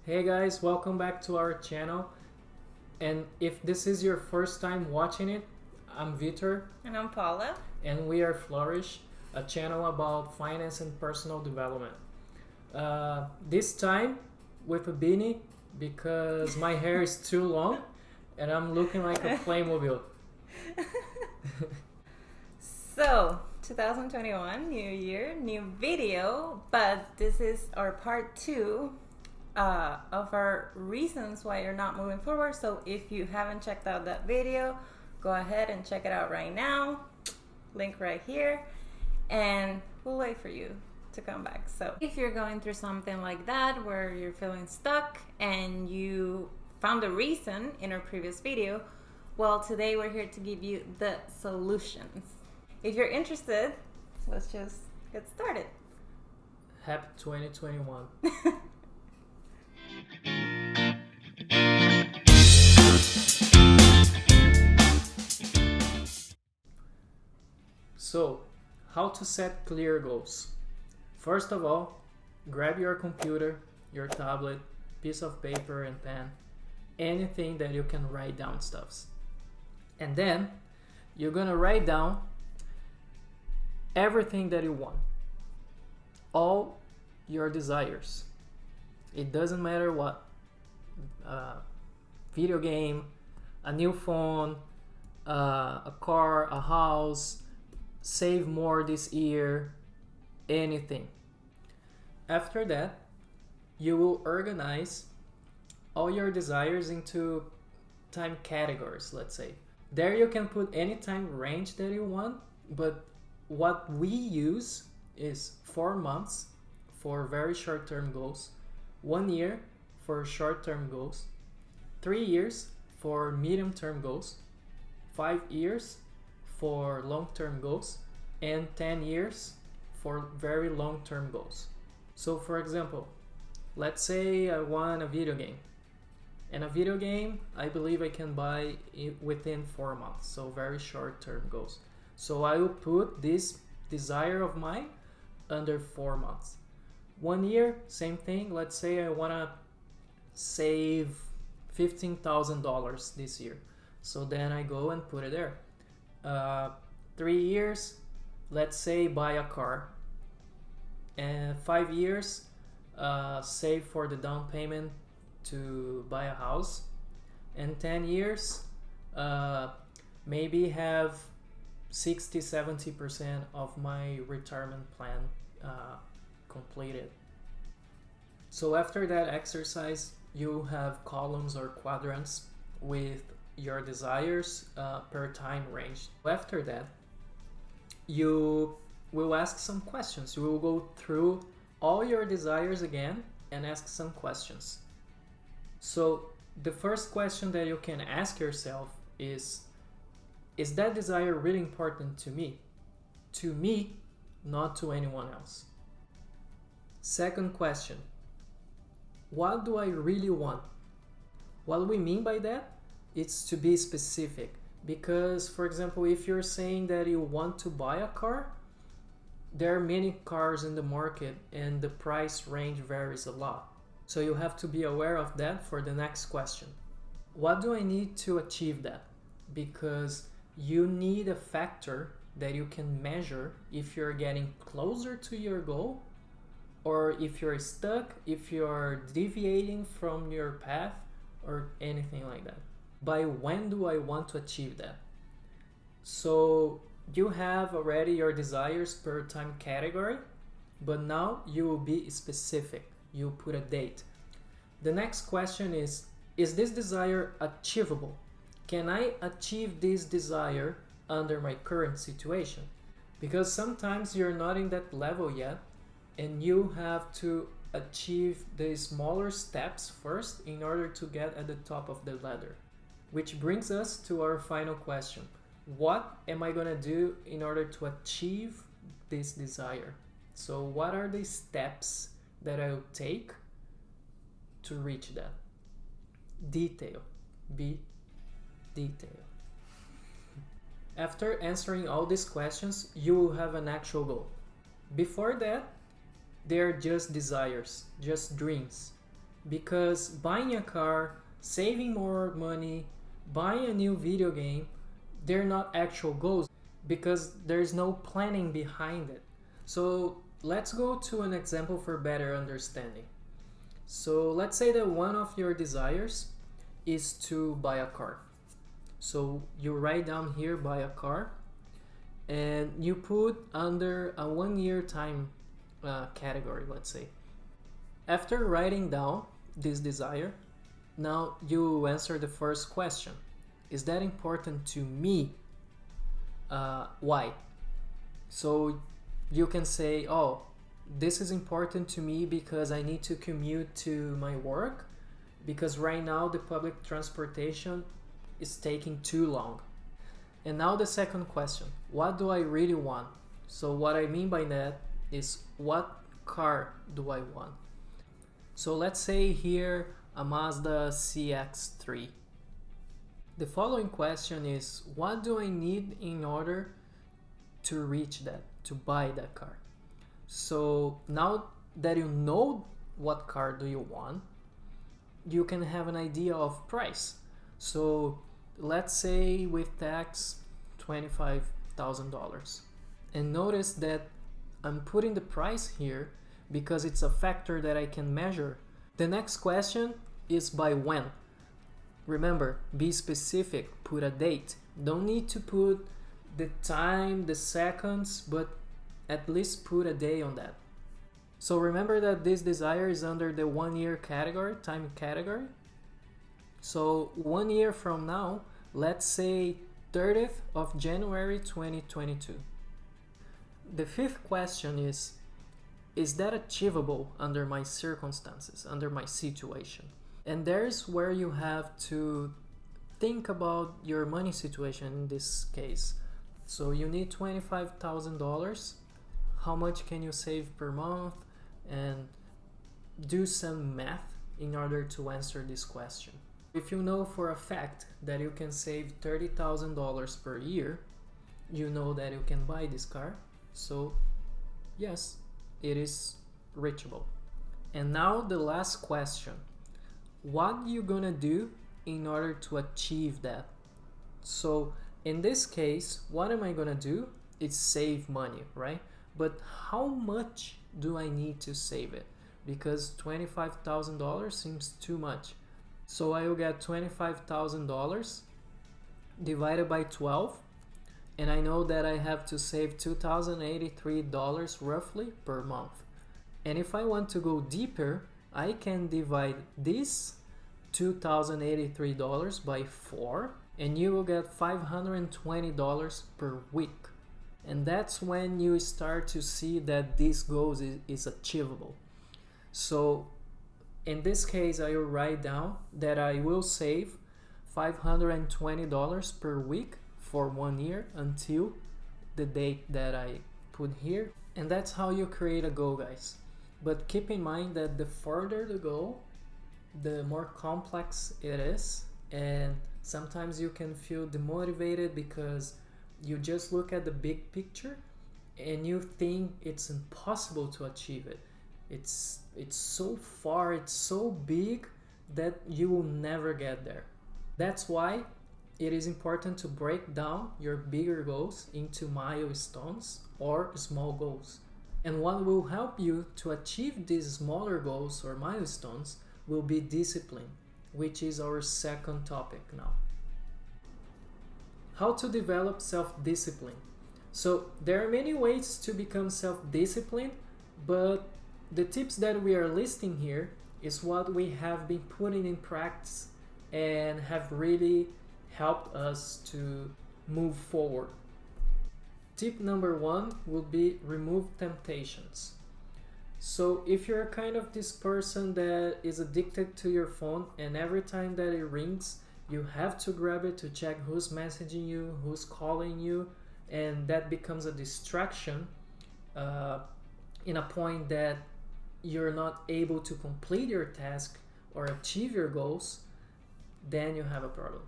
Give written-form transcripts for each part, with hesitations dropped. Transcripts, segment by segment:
Hey guys, welcome back to our channel. And if this is your first time watching it, I'm Vitor. And I'm Paula. And we are Flourish, a channel about finance and personal development. This time with a beanie because my hair is too long and I'm looking like a Playmobil. So, 2021, new year, new video, but this is our part 2 of our reasons why you're not moving forward. So if you haven't checked out that video, go ahead and check it out right now. Link right here, and we'll wait for you to come back. So if you're going through something like that where you're feeling stuck and you found a reason in our previous video, well, today we're here to give you the solutions. If you're interested, let's just get started. Happy 2021. So, how to set clear goals? First of all, grab your computer, your tablet, piece of paper and pen, anything that you can write down stuffs. And then, you're gonna write down everything that you want. All your desires. It doesn't matter what. Video game, a new phone, a car, a house, save more this year, anything. After that, you will organize all your desires into time categories, let's say. There you can put any time range that you want, but what we use is 4 months for very short-term goals, 1 year for short-term goals, 3 years for medium-term goals, 5 years for long-term goals, and 10 years for very long-term goals. So for example, let's say I want a video game. And a video game, I believe I can buy it within 4 months, so very short-term goals. So I will put this desire of mine under 4 months. 1 year, same thing. Let's say I want to save $15,000 this year. So then I go and put it there. 3 years, let's say buy a car. And 5 years, save for the down payment to buy a house. And 10 years, maybe have 60-70% of my retirement plan completed. So after that exercise, you have columns or quadrants with your desires per time range. After that, you will ask some questions. You will go through all your desires again and ask some questions. So the first question that you can ask yourself is that desire really important to me? To me, not to anyone else. Second question, what do I really want? What we mean by that, it's to be specific. Because, for example, if you're saying that you want to buy a car, there are many cars in the market and the price range varies a lot. So you have to be aware of that for the next question. What do I need to achieve that? Because you need a factor that you can measure if you're getting closer to your goal or if you're stuck, if you're deviating from your path or anything like that. By when do I want to achieve that? So you have already your desires per time category, but now you will be specific. You put a date. The next question is this desire achievable? Can I achieve this desire under my current situation? Because sometimes you're not in that level yet, and you have to achieve the smaller steps first in order to get at the top of the ladder. Which brings us to our final question. What am I gonna do in order to achieve this desire? So what are the steps that I'll take to reach that? Detail. Be detail. After answering all these questions, you will have an actual goal. Before that, they're just desires, just dreams. because buying a car, saving more money, buying a new video game, they're not actual goals because there's no planning behind it. So let's go to an example for better understanding. So let's say that one of your desires is to buy a car. So you write down here buy a car, and you put under a 1 year time category, let's say. After writing down this desire, now you answer the first question. Is that important to me? Why? So you can say, oh, this is important to me because I need to commute to my work, because right now the public transportation is taking too long. And now the second question, what do I really want? So what I mean by that is, what car do I want? So let's say here a Mazda CX-3. The following question is, what do I need in order to reach that, to buy that car? So now that you know what car do you want, you can have an idea of price. So let's say with tax, $25,000. And notice that I'm putting the price here because it's a factor that I can measure. The next question is by when. Remember, be specific, put a date. Don't need to put the time, the seconds, but at least put a day on that. So remember that this desire is under the 1 year category, time category. So 1 year from now, let's say 30th of January 2022. The fifth question is that achievable under my circumstances, under my situation? And there's where you have to think about your money situation in this case. So you need $25,000. How much can you save per month? And do some math in order to answer this question. If you know for a fact that you can save $30,000 per year, you know that you can buy this car. So yes, it is reachable. And now the last question. What are you gonna do in order to achieve that? So in this case, what am I gonna do? It's save money, right? But how much do I need to save it? Because $25,000 seems too much. So I will get $25,000 divided by 12, and I know that I have to save $2,083 roughly per month. And if I want to go deeper, I can divide this $2,083 by 4, and you will get $520 per week. And that's when you start to see that this goal is achievable. So in this case, I will write down that I will save $520 per week for 1 year until the date that I put here. And that's how you create a goal, guys. But keep in mind that the further the goal, the more complex it is, and sometimes you can feel demotivated because you just look at the big picture and you think it's impossible to achieve it. It's so far, it's so big that you will never get there. That's why it is important to break down your bigger goals into milestones or small goals. And what will help you to achieve these smaller goals or milestones will be discipline, which is our second topic now. How to develop self-discipline. So there are many ways to become self-disciplined, but the tips that we are listing here is what we have been putting in practice and have really helped us to move forward. Tip number 1 would be remove temptations. So if you're kind of this person that is addicted to your phone and every time that it rings, you have to grab it to check who's messaging you, who's calling you, and that becomes a distraction in a point that you're not able to complete your task or achieve your goals, then you have a problem.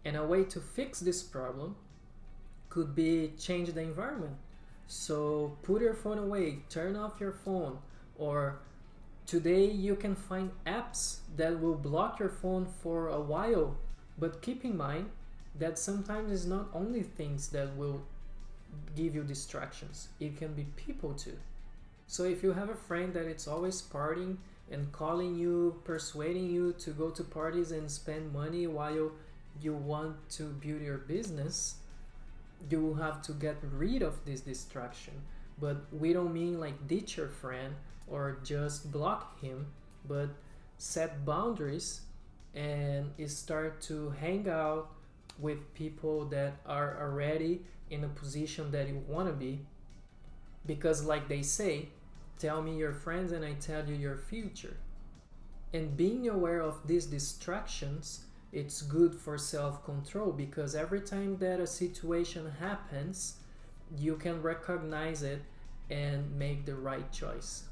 And a way to fix this problem could be change the environment. So put your phone away, turn off your phone, or Today you can find apps that will block your phone for a while, but keep in mind that sometimes it's not only things that will give you distractions, it can be people too. So if you have a friend that it's always partying and calling you, persuading you to go to parties and spend money while you want to build your business, you will have to get rid of this distraction. But we don't mean like ditch your friend or just block him, but set boundaries and start to hang out with people that are already in a position that you want to be. Because like they say, tell me your friends and I tell you your future. And being aware of these distractions, it's good for self-control, because every time that a situation happens, you can recognize it and make the right choice.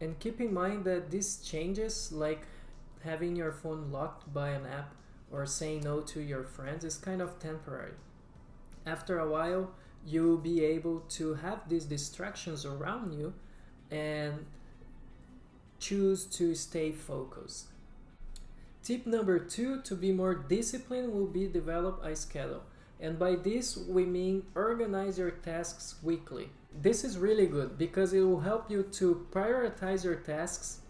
And keep in mind that these changes, like having your phone locked by an app or saying no to your friends, is kind of temporary. After a while, you'll be able to have these distractions around you and choose to stay focused. Tip number 2 to be more disciplined will be develop a schedule. And by this we mean organize your tasks weekly. This is really good because it will help you to prioritize your tasks.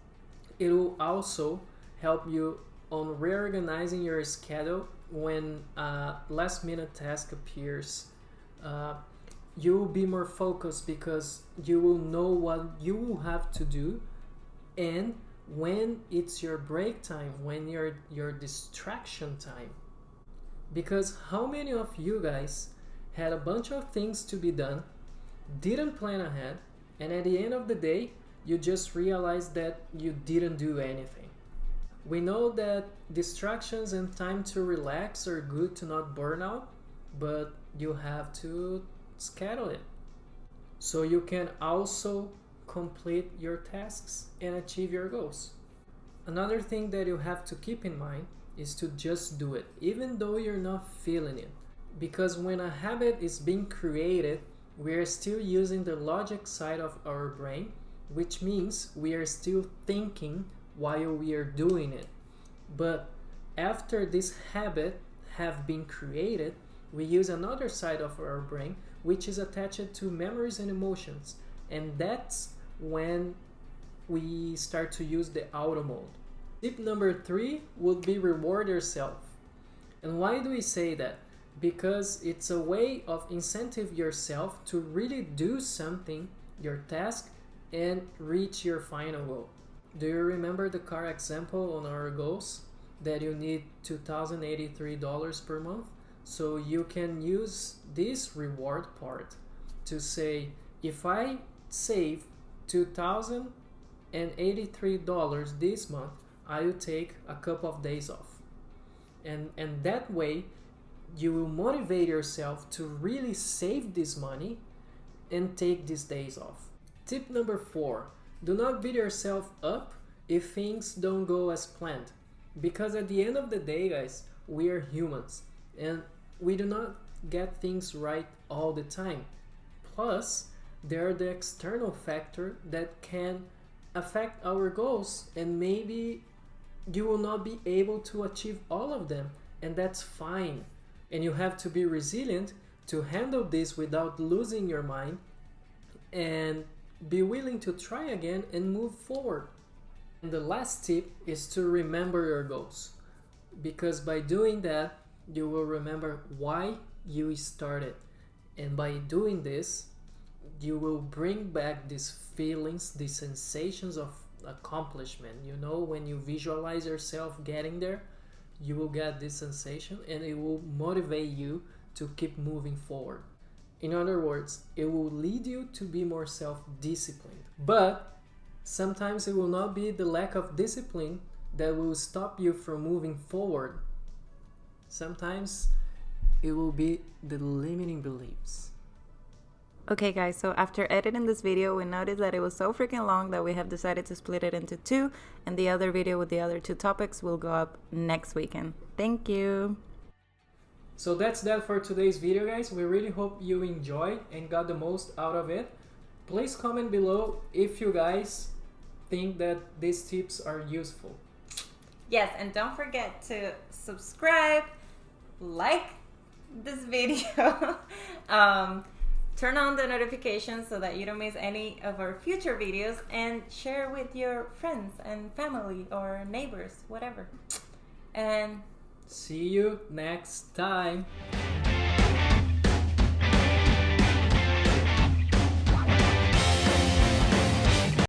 It will also help you on reorganizing your schedule when a last minute task appears. You will be more focused because you will know what you will have to do, and when it's your break time, when your distraction time. Because how many of you guys had a bunch of things to be done, didn't plan ahead, and at the end of the day, you just realized that you didn't do anything? We know that distractions and time to relax are good to not burn out, but you have to schedule it so you can also complete your tasks and achieve your goals. Another thing that you have to keep in mind is to just do it, even though you're not feeling it. Because when a habit is being created, we are still using the logic side of our brain, which means we are still thinking while we are doing it. But after this habit have been created, we use another side of our brain, which is attached to memories and emotions. And that's when we start to use the auto mode. Tip number 3 would be reward yourself. And why do we say that? Because it's a way of incentive yourself to really do something, your task, and reach your final goal. Do you remember the car example on our goals? That you need $2,083 per month? So you can use this reward part to say, if I save $2,083 this month, I will take a couple of days off. And that way, you will motivate yourself to really save this money and take these days off. Tip number 4, do not beat yourself up if things don't go as planned. Because at the end of the day, guys, we are humans and we do not get things right all the time. Plus, there are the external factor that can affect our goals, and maybe you will not be able to achieve all of them, and that's fine. And you have to be resilient to handle this without losing your mind and be willing to try again and move forward. And the last tip is to remember your goals, because by doing that, you will remember why you started. And by doing this, you will bring back these feelings, these sensations of accomplishment. You know, when you visualize yourself getting there, you will get this sensation and it will motivate you to keep moving forward. In other words, it will lead you to be more self-disciplined. But sometimes it will not be the lack of discipline that will stop you from moving forward. Sometimes it will be the limiting beliefs. Okay guys, so after editing this video, we noticed that it was so freaking long that we have decided to split it into 2, and the other video with the other 2 topics will go up next weekend. Thank you. So that's that for today's video, guys. We really hope you enjoyed and got the most out of it. Please comment below if you guys think that these tips are useful. Yes, and don't forget to subscribe, like this video, turn on the notifications so that you don't miss any of our future videos, and share with your friends and family or neighbors, whatever. And see you next time.